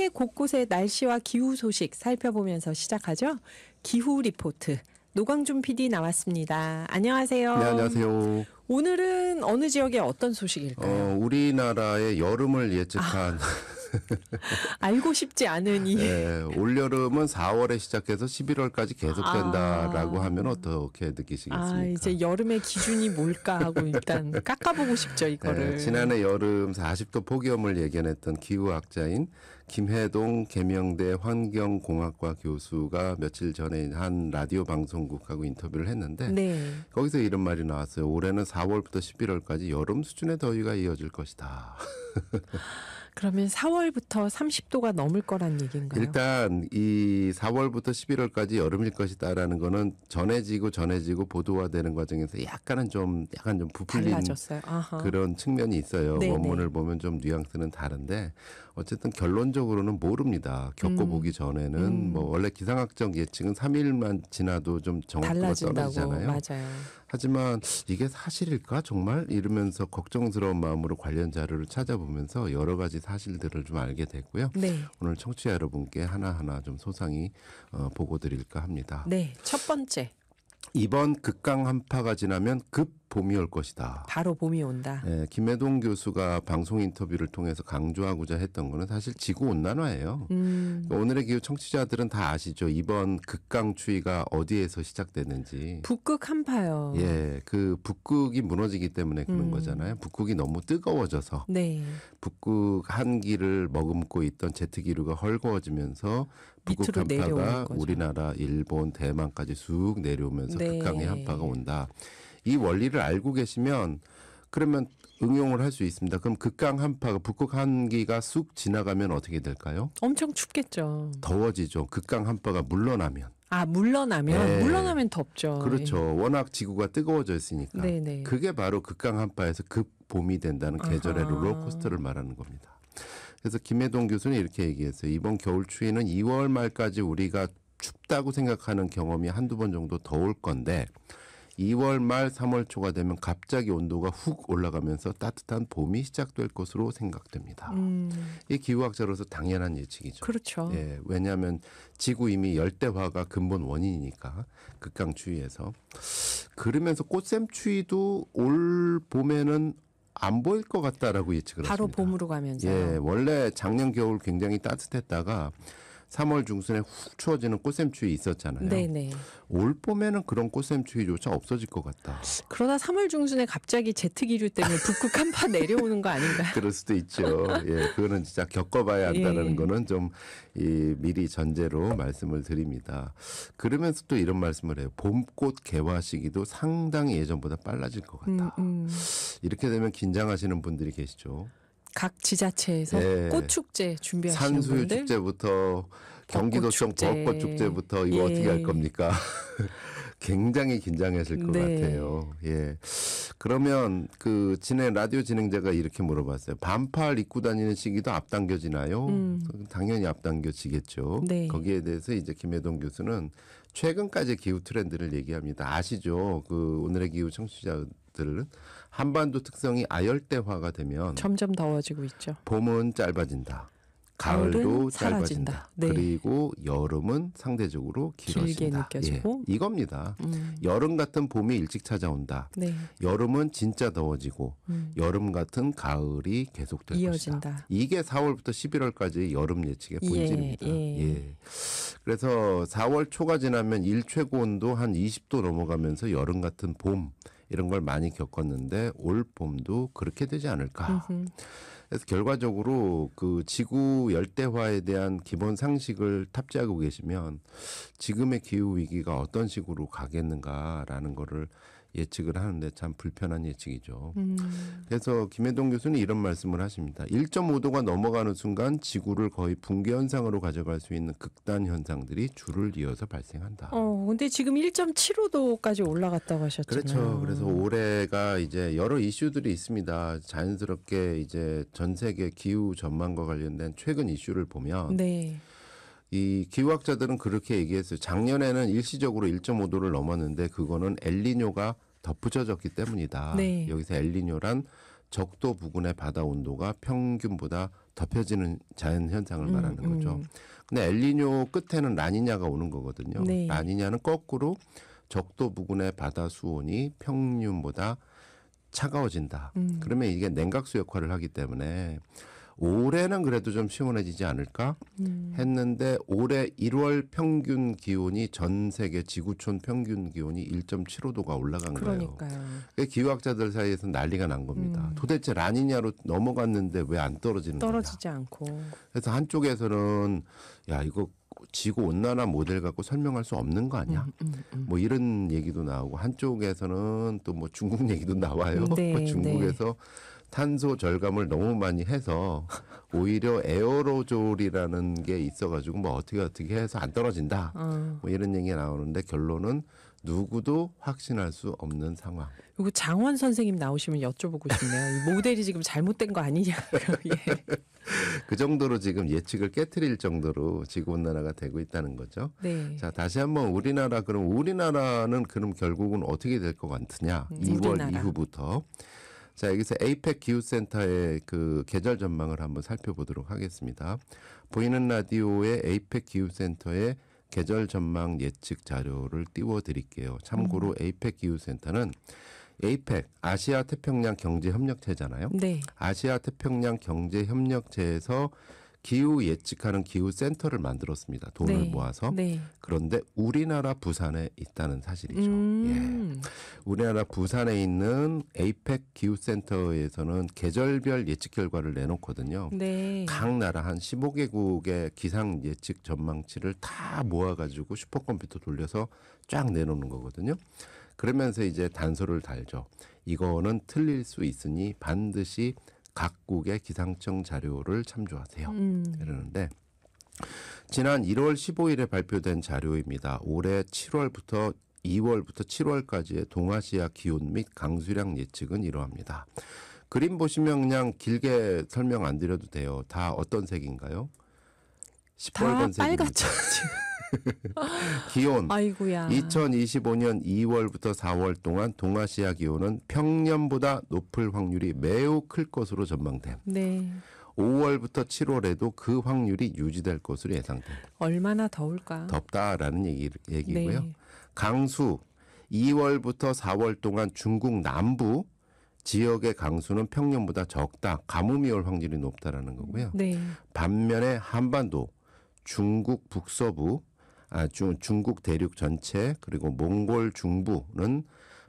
세계 곳곳의 날씨와 기후 소식 살펴보면서 시작하죠. 기후 리포트. 노광준 PD 나왔습니다. 안녕하세요. 네, 안녕하세요. 오늘은 어느 지역의 어떤 소식일까요? 우리나라의 여름을 예측한 알고 싶지 않은 이 네, 올여름은 4월에 시작해서 11월까지 계속된다라고 하면 어떻게 느끼시겠습니까? 이제 여름의 기준이 뭘까 하고 일단 깎아보고 싶죠, 이거를. 네, 지난해 여름 40도 폭염을 예견했던 기후학자인 김해동 계명대 환경공학과 교수가 며칠 전에 한 라디오 방송국하고 인터뷰를 했는데 네. 거기서 이런 말이 나왔어요. 올해는 4월부터 11월까지 여름 수준의 더위가 이어질 것이다. 그러면 4월부터 30도가 넘을 거란 얘기인가요? 일단 이 4월부터 11월까지 여름일 것이다라는 거는 전해지고 보도화되는 과정에서 약간 좀 부풀린 달라졌어요. 아하. 그런 측면이 있어요. 네네. 원문을 보면 좀 뉘앙스는 다른데 어쨌든 결론적으로는 모릅니다. 겪어보기 전에는 뭐 원래 기상학적 예측은 3일만 지나도 좀 정확도가 달라진다고. 떨어지잖아요. 맞아요. 하지만 이게 사실일까 정말 이러면서 걱정스러운 마음으로 관련 자료를 찾아보면서 여러 가지 사실들을 좀 알게 됐고요. 네. 오늘 청취자 여러분께 하나하나 좀 소상히 보고 드릴까 합니다. 네. 첫 번째. 이번 극강 한파가 지나면 급 봄이 올 것이다. 바로 봄이 온다. 네, 김해동 교수가 방송 인터뷰를 통해서 강조하고자 했던 거는 사실 지구온난화예요. 오늘의 기후 청취자들은 다 아시죠. 이번 극강 추위가 어디에서 시작됐는지. 북극 한파요. 예, 그 북극이 무너지기 때문에 그런 거잖아요. 북극이 너무 뜨거워져서 네. 북극 한기를 머금고 있던 제트기류가 헐거워지면서 북극 밑으로 내려오는 한파가 거죠. 우리나라, 일본, 대만까지 쑥 내려오면서 네. 극강의 한파가 온다. 이 원리를 알고 계시면 그러면 응용을 할 수 있습니다. 그럼 극강 한파가 북극 한기가 쑥 지나가면 어떻게 될까요? 엄청 춥겠죠. 더워지죠. 극강 한파가 물러나면. 물러나면? 네. 물러나면 덥죠. 그렇죠. 워낙 지구가 뜨거워져 있으니까. 네네. 그게 바로 극강 한파에서 급 봄이 된다는 계절의 아하. 롤러코스터를 말하는 겁니다. 그래서 김해동 교수는 이렇게 얘기했어요. 이번 겨울 추위는 2월 말까지 우리가 춥다고 생각하는 경험이 한두 번 정도 더 올 건데 2월 말 3월 초가 되면 갑자기 온도가 훅 올라가면서 따뜻한 봄이 시작될 것으로 생각됩니다. 이 기후학자로서 당연한 예측이죠. 그렇죠. 예, 왜냐하면 지구 이미 열대화가 근본 원인이니까 극강 추위에서. 그러면서 꽃샘 추위도 올 봄에는 안 보일 것 같다라고 예측을 바로 했습니다. 봄으로 가면서요. 예, 원래 작년 겨울 굉장히 따뜻했다가 3월 중순에 훅 추워지는 꽃샘 추위 있었잖아요. 네네. 올 봄에는 그런 꽃샘 추위조차 없어질 것 같다. 그러다 3월 중순에 갑자기 제트기류 때문에 북극 한파 내려오는 거 아닌가요? 그럴 수도 있죠. 예, 그거는 진짜 겪어봐야 한다는 예. 거는 좀 미리 전제로 말씀을 드립니다. 그러면서 또 이런 말씀을 해요. 봄꽃 개화 시기도 상당히 예전보다 빨라질 것 같다. 이렇게 되면 긴장하시는 분들이 계시죠. 각 지자체에서 예. 꽃축제 준비하시는 산수유 분들. 축제부터 경기도청 벚꽃축제. 벚꽃축제부터 이거 예. 어떻게 할 겁니까? 굉장히 긴장하실 것 네. 같아요. 예. 그러면 그 라디오 진행자가 이렇게 물어봤어요. 반팔 입고 다니는 시기도 앞당겨지나요? 당연히 앞당겨지겠죠. 네. 거기에 대해서 이제 김해동 교수는 최근까지 기후 트렌드를 얘기합니다. 아시죠? 그 오늘의 기후 청취자들은 한반도 특성이 아열대화가 되면 점점 더워지고 있죠. 봄은 짧아진다. 가을도 가을은 짧아진다. 사라진다. 네. 그리고 여름은 상대적으로 길어진다. 길게 느껴지고. 예, 이겁니다. 여름 같은 봄이 일찍 찾아온다. 네. 여름은 진짜 더워지고 여름 같은 가을이 계속될 이어진다. 것이다. 이게 4월부터 11월까지 여름 예측의 본질입니다. 예. 그래서 4월 초가 지나면 일최고 온도 한 20도 넘어가면서 여름 같은 봄 이런 걸 많이 겪었는데 올 봄도 그렇게 되지 않을까. 그래서 결과적으로 그 지구 열대화에 대한 기본 상식을 탑재하고 계시면 지금의 기후 위기가 어떤 식으로 가겠는가라는 거를 예측을 하는데 참 불편한 예측이죠. 그래서 김해동 교수는 이런 말씀을 하십니다. 1.5도가 넘어가는 순간 지구를 거의 붕괴 현상으로 가져갈 수 있는 극단 현상들이 줄을 이어서 발생한다. 근데 지금 1.75도까지 올라갔다고 하셨잖아요. 그렇죠. 그래서 올해가 이제 여러 이슈들이 있습니다. 자연스럽게 이제 전 세계 기후 전망과 관련된 최근 이슈를 보면 네. 이 기후학자들은 그렇게 얘기했어요. 작년에는 일시적으로 1.5도를 넘었는데 그거는 엘니뇨가 덧붙여졌기 때문이다. 네. 여기서 엘니뇨란 적도 부근의 바다 온도가 평균보다 덮여지는 자연 현상을 말하는 거죠. 근데 엘니뇨 끝에는 라니냐가 오는 거거든요. 네. 라니냐는 거꾸로 적도 부근의 바다 수온이 평년보다 차가워진다. 그러면 이게 냉각수 역할을 하기 때문에 올해는 그래도 좀 시원해지지 않을까 했는데 올해 1월 평균 기온이 전 세계 지구촌 평균 기온이 1.75도가 올라간 거예요. 그러니까요. 기후학자들 사이에서 난리가 난 겁니다. 도대체 라니냐로 넘어갔는데 왜 안 떨어지는 거냐. 떨어지지 않고. 그래서 한쪽에서는 야 이거 지구 온난화 모델 갖고 설명할 수 없는 거 아니야? 뭐 이런 얘기도 나오고 한쪽에서는 또 뭐 중국 얘기도 나와요. 네, 중국에서 탄소 절감을 너무 많이 해서 오히려 에어로졸이라는 게 있어가지고 뭐 어떻게 해서 안 떨어진다. 뭐 이런 얘기가 나오는데 결론은 누구도 확신할 수 없는 상황. 이거 장원 선생님 나오시면 여쭤보고 싶네요. 이 모델이 지금 잘못된 거 아니냐. 예. 그 정도로 지금 예측을 깨트릴 정도로 지구온난화가 되고 있다는 거죠. 네. 자, 다시 한번 우리나라는 그럼 결국은 어떻게 될 것 같으냐? 2월 우리나라. 이후부터. 자, 여기서 에이펙 기후센터의 그 계절 전망을 한번 살펴보도록 하겠습니다. 보이는 라디오의 에이펙 기후센터의 계절 전망 예측 자료를 띄워드릴게요. 참고로 에이펙 기후센터는 에이펙 아시아 태평양 경제협력체잖아요. 네. 아시아 태평양 경제협력체에서 기후 예측하는 기후센터를 만들었습니다. 돈을 네. 모아서. 네. 그런데 우리나라 부산에 있다는 사실이죠. 음. 예. 우리나라 부산에 있는 에이펙 기후센터에서는 계절별 예측 결과를 내놓거든요. 네. 각 나라 한 15개국의 기상 예측 전망치를 다 모아가지고 슈퍼컴퓨터 돌려서 쫙 내놓는 거거든요. 그러면서 이제 단서를 달죠. 이거는 틀릴 수 있으니 반드시 각국의 기상청 자료를 참조하세요. 이러는데 지난 1월 15일에 발표된 자료입니다. 올해 7월부터 2월부터 7월까지의 동아시아 기온 및 강수량 예측은 이러합니다. 그림 보시면 그냥 길게 설명 안 드려도 돼요. 다 어떤 색인가요? 다 시뻘건 색입니다. 빨갛죠. 기온 아이고야. 2025년 2월부터 4월 동안 동아시아 기온은 평년보다 높을 확률이 매우 클 것으로 전망됨. 네. 5월부터 7월에도 그 확률이 유지될 것으로 예상됨. 얼마나 더울까? 덥다라는 얘기고요. 네. 강수 2월부터 4월 동안 중국 남부 지역의 강수는 평년보다 적다. 가뭄이 올 확률이 높다라는 거고요. 네. 반면에 한반도, 중국 북서부, 중국 대륙 전체 그리고 몽골 중부는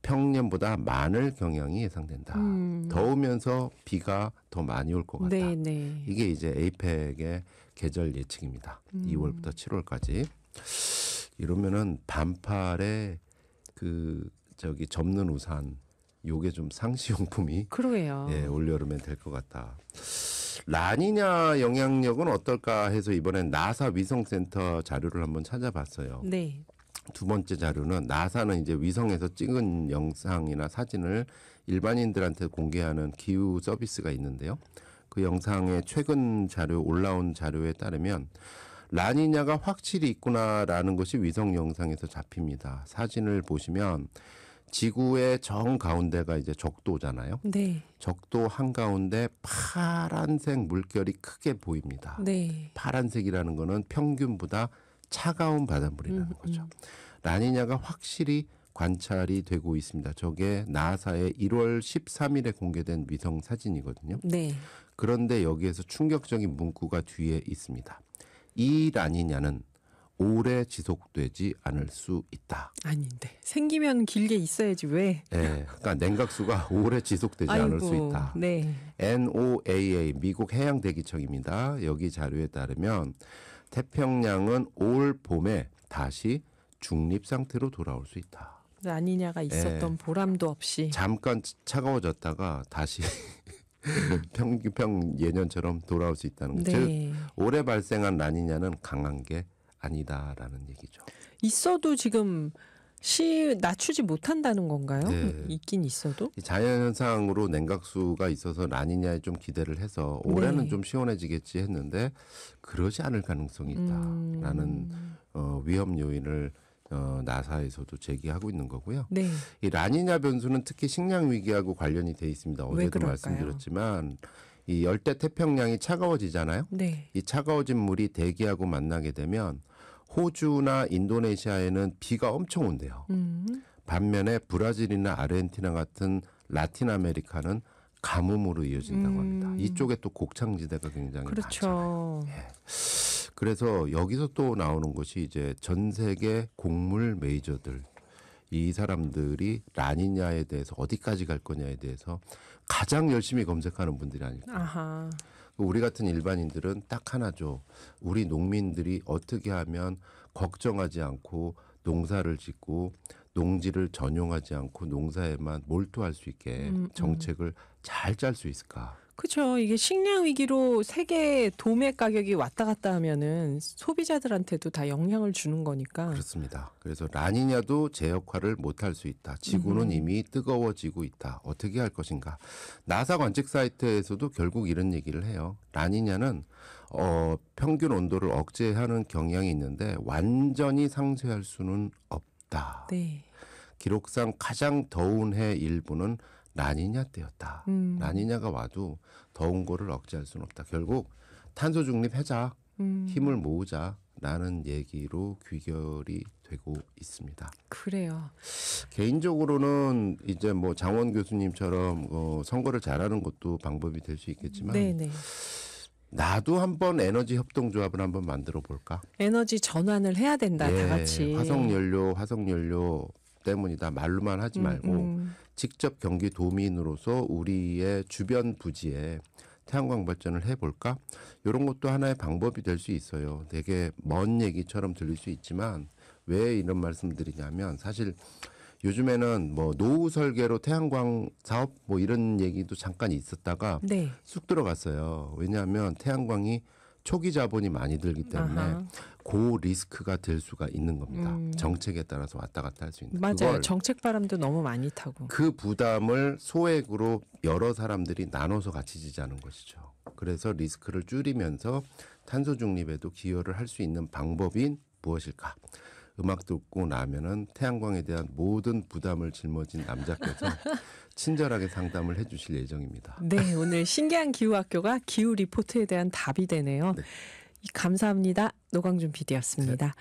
평년보다 많을 경향이 예상된다. 더우면서 비가 더 많이 올 것 같다. 네, 네. 이게 이제 에이펙의 계절 예측입니다. 2월부터 7월까지. 이러면은 반팔에 접는 우산 요게 좀 상시용품이 그러게요. 예, 올여름엔 될 것 같다. 라니냐 영향력은 어떨까 해서 이번엔 나사 위성센터 자료를 한번 찾아봤어요. 네. 두 번째 자료는 나사는 이제 위성에서 찍은 영상이나 사진을 일반인들한테 공개하는 기후 서비스가 있는데요. 그 영상의 최근 올라온 자료에 따르면 라니냐가 확실히 있구나라는 것이 위성 영상에서 잡힙니다. 사진을 보시면 지구의 정 가운데가 이제 적도잖아요. 네. 적도 한가운데 파란색 물결이 크게 보입니다. 네. 파란색이라는 거는 평균보다 차가운 바닷물이라는 거죠. 라니냐가 확실히 관찰이 되고 있습니다. 저게 나사의 1월 13일에 공개된 위성 사진이거든요. 네. 그런데 여기에서 충격적인 문구가 뒤에 있습니다. 이 라니냐는 오래 지속되지 않을 수 있다. 아닌데. 생기면 길게 있어야지 왜? 네, 그러니까 냉각수가 오래 지속되지 않을 수 있다. 네. NOAA 미국 해양대기청입니다. 여기 자료에 따르면 태평양은 올 봄에 다시 중립 상태로 돌아올 수 있다. 라니냐가 있었던 보람도 없이. 잠깐 차가워졌다가 다시 예년처럼 돌아올 수 있다는 거죠. 네. 즉 올해 발생한 라니냐는 강한 게 아니다라는 얘기죠. 있어도 지금 낮추지 못한다는 건가요? 네. 있긴 있어도? 자연현상으로 냉각수가 있어서 라니냐에 좀 기대를 해서 올해는 네. 좀 시원해지겠지 했는데 그러지 않을 가능성이 있다라는 위험 요인을 나사에서도 제기하고 있는 거고요. 네. 이 라니냐 변수는 특히 식량 위기하고 관련이 돼 있습니다. 왜 어제도 그럴까요? 말씀드렸지만 이 열대 태평양이 차가워지잖아요. 네. 이 차가워진 물이 대기하고 만나게 되면 호주나 인도네시아에는 비가 엄청 온대요. 반면에 브라질이나 아르헨티나 같은 라틴 아메리카는 가뭄으로 이어진다고 합니다. 이쪽에 또 곡창지대가 굉장히 많잖아요. 그렇죠. 그래서 여기서 또 나오는 것이 이제 전 세계 곡물 메이저들, 이 사람들이 라니냐에 대해서 어디까지 갈 거냐에 대해서 가장 열심히 검색하는 분들이 아닐까. 아하. 우리 같은 일반인들은 딱 하나죠. 우리 농민들이 어떻게 하면 걱정하지 않고 농사를 짓고 농지를 전용하지 않고 농사에만 몰두할 수 있게 정책을 잘 짤 수 있을까. 그렇죠. 이게 식량 위기로 세계 도매 가격이 왔다 갔다 하면은 소비자들한테도 다 영향을 주는 거니까. 그렇습니다. 그래서 라니냐도 제 역할을 못할 수 있다. 지구는 이미 뜨거워지고 있다. 어떻게 할 것인가. 나사 관측 사이트에서도 결국 이런 얘기를 해요. 라니냐는 평균 온도를 억제하는 경향이 있는데 완전히 상쇄할 수는 없다. 네. 기록상 가장 더운 해 일부는 라니냐 때였다. 라니냐가 와도 더운 거를 억제할 수는 없다. 결국 탄소 중립하자, 힘을 모으자라는 얘기로 귀결이 되고 있습니다. 그래요. 개인적으로는 이제 뭐 장원 교수님처럼 선거를 잘하는 것도 방법이 될 수 있겠지만 네네. 나도 한번 에너지 협동조합을 한번 만들어 볼까? 에너지 전환을 해야 된다, 다 같이. 화석연료 때문이다. 말로만 하지 말고 직접 경기 도민으로서 우리의 주변 부지에 태양광 발전을 해볼까? 이런 것도 하나의 방법이 될 수 있어요. 되게 먼 얘기처럼 들릴 수 있지만 왜 이런 말씀드리냐면 사실 요즘에는 뭐 노후 설계로 태양광 사업 뭐 이런 얘기도 잠깐 있었다가 네. 쑥 들어갔어요. 왜냐하면 태양광이 초기 자본이 많이 들기 때문에 아하. 고 리스크가 될 수가 있는 겁니다. 정책에 따라서 왔다 갔다 할 수 있는. 맞아요. 그걸 정책 바람도 너무 많이 타고. 그 부담을 소액으로 여러 사람들이 나눠서 같이 지자는 것이죠. 그래서 리스크를 줄이면서 탄소 중립에도 기여를 할 수 있는 방법인 무엇일까? 음악 듣고 나면은 태양광에 대한 모든 부담을 짊어진 남자께서 친절하게 상담을 해주실 예정입니다. 네, 오늘 신기한 기후학교가 기후 리포트에 대한 답이 되네요. 네. 감사합니다. 노광준 PD였습니다.